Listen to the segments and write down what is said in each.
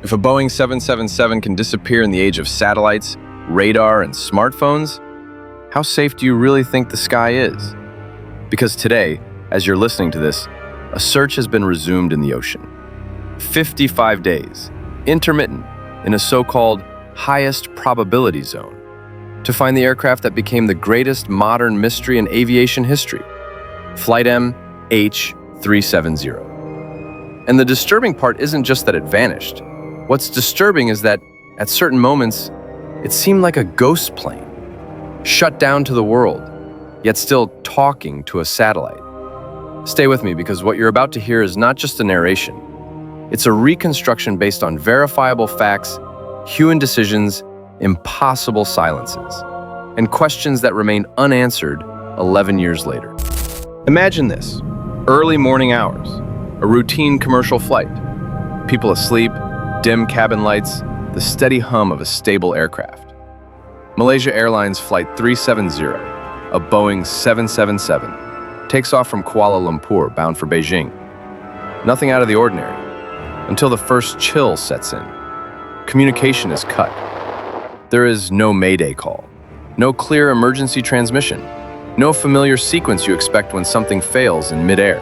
If a Boeing 777 can disappear in the age of satellites, radar, and smartphones, how safe do you really think the sky is? Because today, as you're listening to this, a search has been resumed in the ocean. 55 days, intermittent, in a so-called highest probability zone, to find the aircraft that became the greatest modern mystery in aviation history, Flight MH370. And the disturbing part isn't just that it vanished. What's disturbing is that, at certain moments, it seemed like a ghost plane, shut down to the world, yet still talking to a satellite. Stay with me, because what you're about to hear is not just a narration. It's a reconstruction based on verifiable facts, human decisions, impossible silences, and questions that remain unanswered 11 years later. Imagine this: early morning hours, a routine commercial flight, people asleep, dim cabin lights, the steady hum of a stable aircraft. Malaysia Airlines Flight 370, a Boeing 777, takes off from Kuala Lumpur bound for Beijing. Nothing out of the ordinary, until the first chill sets in. Communication is cut. There is no mayday call, no clear emergency transmission, no familiar sequence you expect when something fails in midair.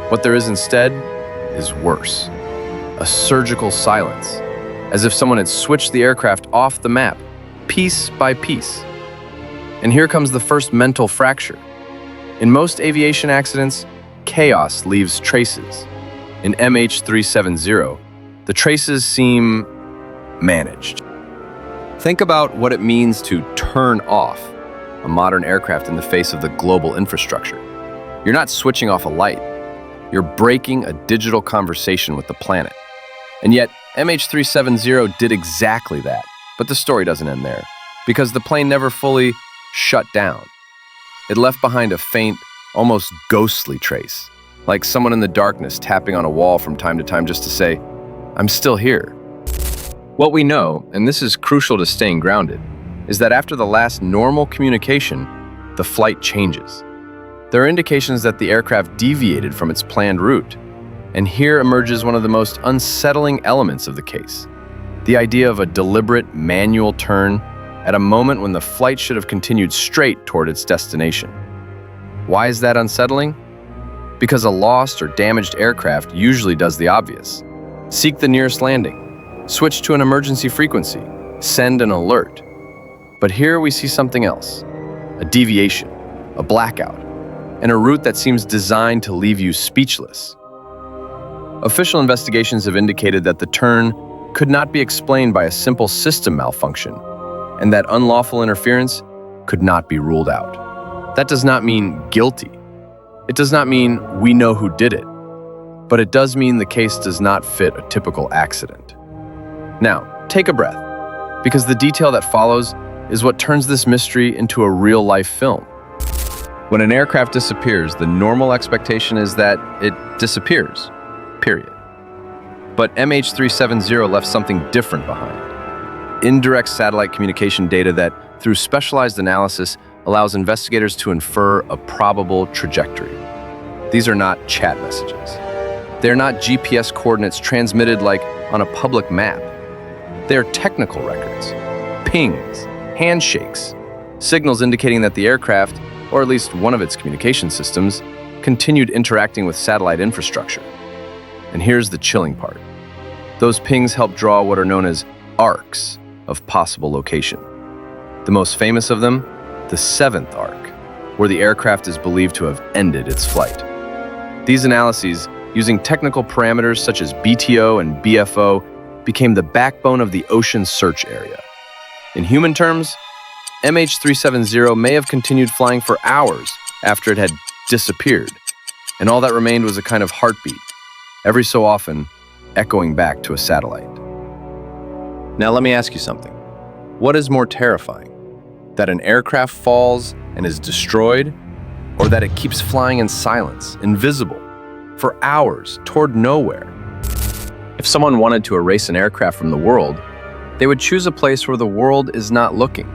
What there is instead is worse. A surgical silence, as if someone had switched the aircraft off the map, piece by piece. And here comes the first mental fracture. In most aviation accidents, chaos leaves traces. In MH370, the traces seem managed. Think about what it means to turn off a modern aircraft in the face of the global infrastructure. You're not switching off a light. You're breaking a digital conversation with the planet. And yet, MH370 did exactly that. But the story doesn't end there, because the plane never fully shut down. It left behind a faint, almost ghostly trace, like someone in the darkness tapping on a wall from time to time just to say, "I'm still here." What we know, and this is crucial to staying grounded, is that after the last normal communication, the flight changes. There are indications that the aircraft deviated from its planned route. And here emerges one of the most unsettling elements of the case: the idea of a deliberate manual turn at a moment when the flight should have continued straight toward its destination. Why is that unsettling? Because a lost or damaged aircraft usually does the obvious. Seek the nearest landing, switch to an emergency frequency, send an alert. But here we see something else: a deviation, a blackout, and a route that seems designed to leave you speechless. Official investigations have indicated that the turn could not be explained by a simple system malfunction, and that unlawful interference could not be ruled out. That does not mean guilty. It does not mean we know who did it, but it does mean the case does not fit a typical accident. Now, take a breath, because the detail that follows is what turns this mystery into a real-life film. When an aircraft disappears, the normal expectation is that it disappears, period. But MH370 left something different behind. Indirect satellite communication data that, through specialized analysis, allows investigators to infer a probable trajectory. These are not chat messages. They're not GPS coordinates transmitted like on a public map. They're technical records, pings, handshakes, signals indicating that the aircraft, or at least one of its communication systems, continued interacting with satellite infrastructure. And here's the chilling part. Those pings help draw what are known as arcs of possible location. The most famous of them, the 7th arc, where the aircraft is believed to have ended its flight. These analyses, using technical parameters such as BTO and BFO, became the backbone of the ocean search area. In human terms, MH370 may have continued flying for hours after it had disappeared, and all that remained was a kind of heartbeat, every so often echoing back to a satellite. Now let me ask you something. What is more terrifying? That an aircraft falls and is destroyed, or that it keeps flying in silence, invisible, for hours toward nowhere? If someone wanted to erase an aircraft from the world, they would choose a place where the world is not looking.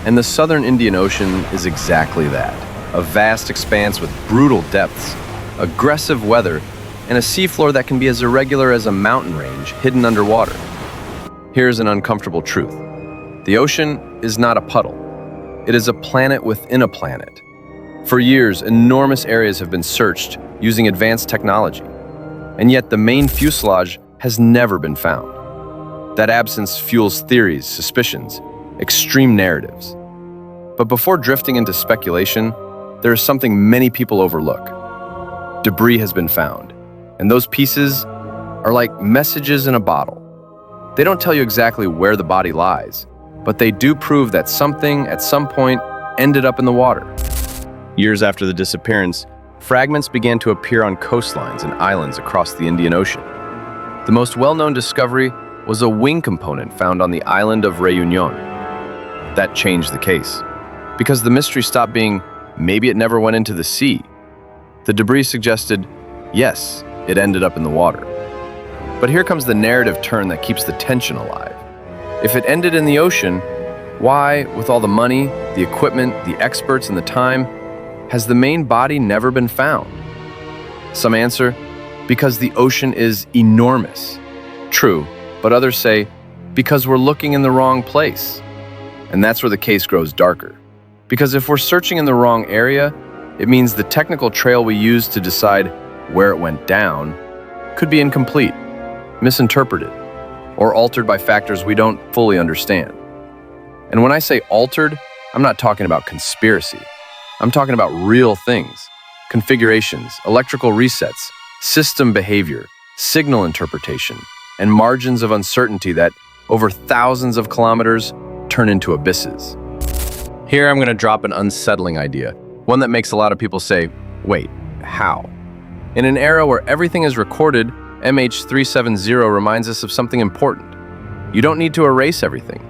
And the southern Indian Ocean is exactly that, a vast expanse with brutal depths, aggressive weather, and a seafloor that can be as irregular as a mountain range hidden underwater. Here's an uncomfortable truth. The ocean is not a puddle. It is a planet within a planet. For years, enormous areas have been searched using advanced technology, and yet the main fuselage has never been found. That absence fuels theories, suspicions, extreme narratives. But before drifting into speculation, there is something many people overlook. Debris has been found, and those pieces are like messages in a bottle. They don't tell you exactly where the body lies, but they do prove that something at some point ended up in the water. Years after the disappearance, fragments began to appear on coastlines and islands across the Indian Ocean. The most well-known discovery was a wing component found on the island of Réunion. That changed the case, because the mystery stopped being, maybe it never went into the sea. The debris suggested, yes, it ended up in the water. But here comes the narrative turn that keeps the tension alive. If it ended in the ocean, why, with all the money, the equipment, the experts, and the time, has the main body never been found? Some answer, because the ocean is enormous. True, but others say, because we're looking in the wrong place. And that's where the case grows darker. Because if we're searching in the wrong area, it means the technical trail we use to decide where it went down could be incomplete, misinterpreted, or altered by factors we don't fully understand. And when I say altered, I'm not talking about conspiracy. I'm talking about real things: configurations, electrical resets, system behavior, signal interpretation, and margins of uncertainty that, over thousands of kilometers, turn into abysses. Here I'm going to drop an unsettling idea, one that makes a lot of people say, wait, how? In an era where everything is recorded, MH370 reminds us of something important. You don't need to erase everything.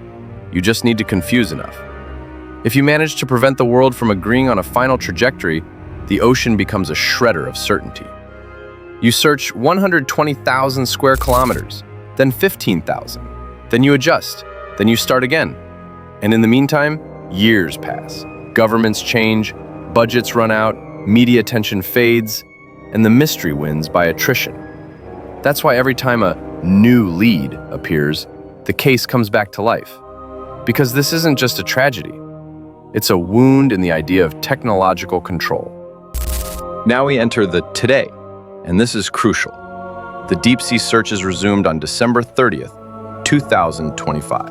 You just need to confuse enough. If you manage to prevent the world from agreeing on a final trajectory, the ocean becomes a shredder of certainty. You search 120,000 square kilometers, then 15,000. Then you adjust, then you start again. And in the meantime, years pass. Governments change, budgets run out, media attention fades, and the mystery wins by attrition. That's why every time a new lead appears, the case comes back to life. Because this isn't just a tragedy. It's a wound in the idea of technological control. Now we enter the today, and this is crucial. The deep-sea search is resumed on December 30th, 2025.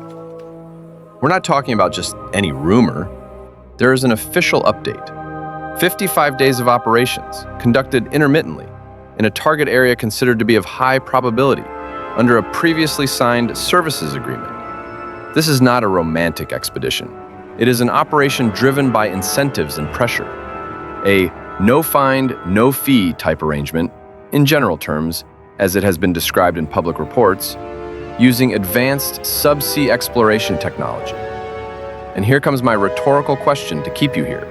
We're not talking about just any rumor. There is an official update. 55 days of operations, conducted intermittently, in a target area considered to be of high probability, under a previously signed services agreement. This is not a romantic expedition. It is an operation driven by incentives and pressure. A no-find, no-fee type arrangement, in general terms, as it has been described in public reports, using advanced subsea exploration technology. And here comes my rhetorical question to keep you here.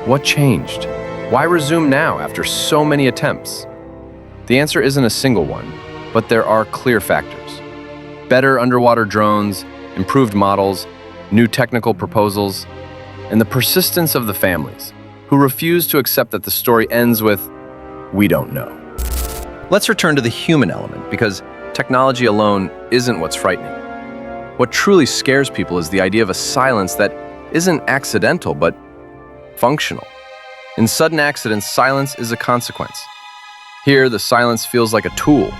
What changed? Why resume now after so many attempts? The answer isn't a single one, but there are clear factors. Better underwater drones, improved models, new technical proposals, and the persistence of the families, who refuse to accept that the story ends with, "We don't know." Let's return to the human element, because technology alone isn't what's frightening. What truly scares people is the idea of a silence that isn't accidental, but functional. In sudden accidents, silence is a consequence. Here, the silence feels like a tool.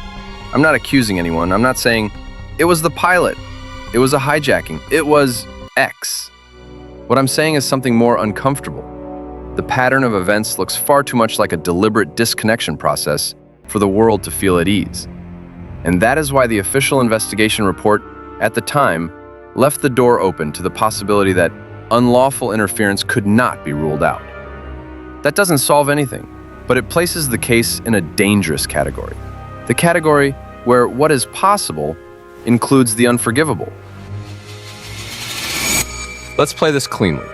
I'm not accusing anyone. I'm not saying, it was the pilot, it was a hijacking, it was X. What I'm saying is something more uncomfortable. The pattern of events looks far too much like a deliberate disconnection process for the world to feel at ease. And that is why the official investigation report, at the time, left the door open to the possibility that unlawful interference could not be ruled out. That doesn't solve anything, but it places the case in a dangerous category. The category where what is possible includes the unforgivable. Let's play this cleanly.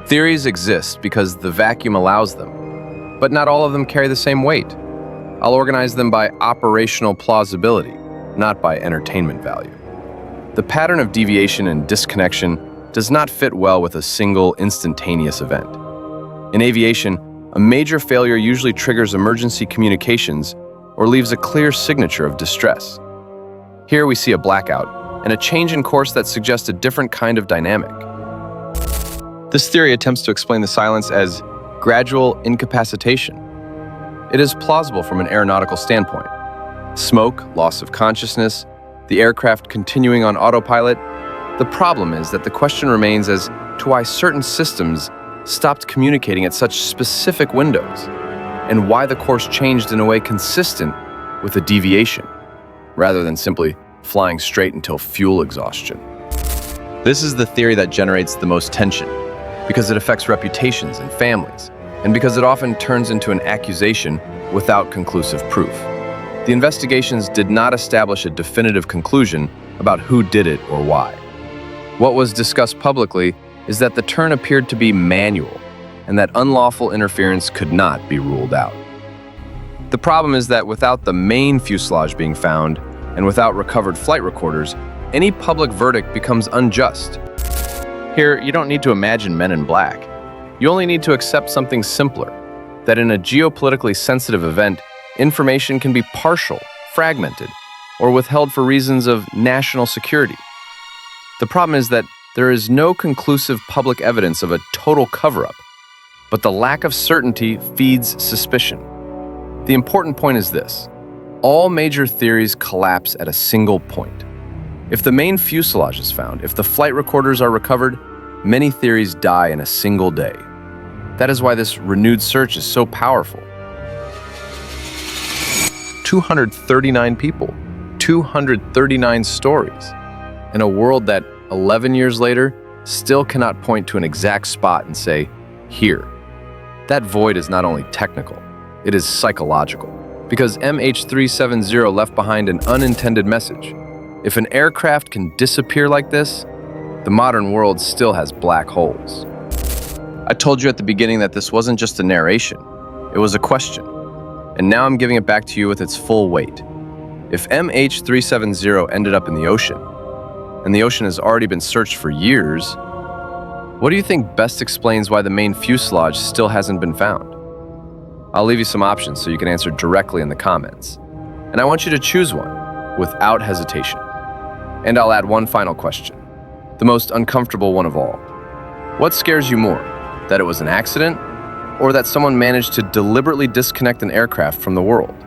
Theories exist because the vacuum allows them, but not all of them carry the same weight. I'll organize them by operational plausibility, not by entertainment value. The pattern of deviation and disconnection does not fit well with a single instantaneous event. In aviation, a major failure usually triggers emergency communications or leaves a clear signature of distress. Here we see a blackout and a change in course that suggests a different kind of dynamic. This theory attempts to explain the silence as gradual incapacitation. It is plausible from an aeronautical standpoint. Smoke, loss of consciousness, the aircraft continuing on autopilot. The problem is that the question remains as to why certain systems stopped communicating at such specific windows, and why the course changed in a way consistent with a deviation, rather than simply flying straight until fuel exhaustion. This is the theory that generates the most tension, because it affects reputations and families, and because it often turns into an accusation without conclusive proof. The investigations did not establish a definitive conclusion about who did it or why. What was discussed publicly is that the turn appeared to be manual, and that unlawful interference could not be ruled out. The problem is that without the main fuselage being found, and without recovered flight recorders, any public verdict becomes unjust. Here, you don't need to imagine Men in Black. You only need to accept something simpler, that in a geopolitically sensitive event, information can be partial, fragmented, or withheld for reasons of national security. The problem is that there is no conclusive public evidence of a total cover-up, but the lack of certainty feeds suspicion. The important point is this: all major theories collapse at a single point. If the main fuselage is found, if the flight recorders are recovered, many theories die in a single day. That is why this renewed search is so powerful. 239 people, 239 stories, in a world that 11 years later still cannot point to an exact spot and say, here. That void is not only technical, it is psychological, because MH370 left behind an unintended message. If an aircraft can disappear like this, the modern world still has black holes. I told you at the beginning that this wasn't just a narration, it was a question. And now I'm giving it back to you with its full weight. If MH370 ended up in the ocean, and the ocean has already been searched for years, what do you think best explains why the main fuselage still hasn't been found? I'll leave you some options so you can answer directly in the comments. And I want you to choose one without hesitation. And I'll add one final question, the most uncomfortable one of all. What scares you more, that it was an accident, or that someone managed to deliberately disconnect an aircraft from the world?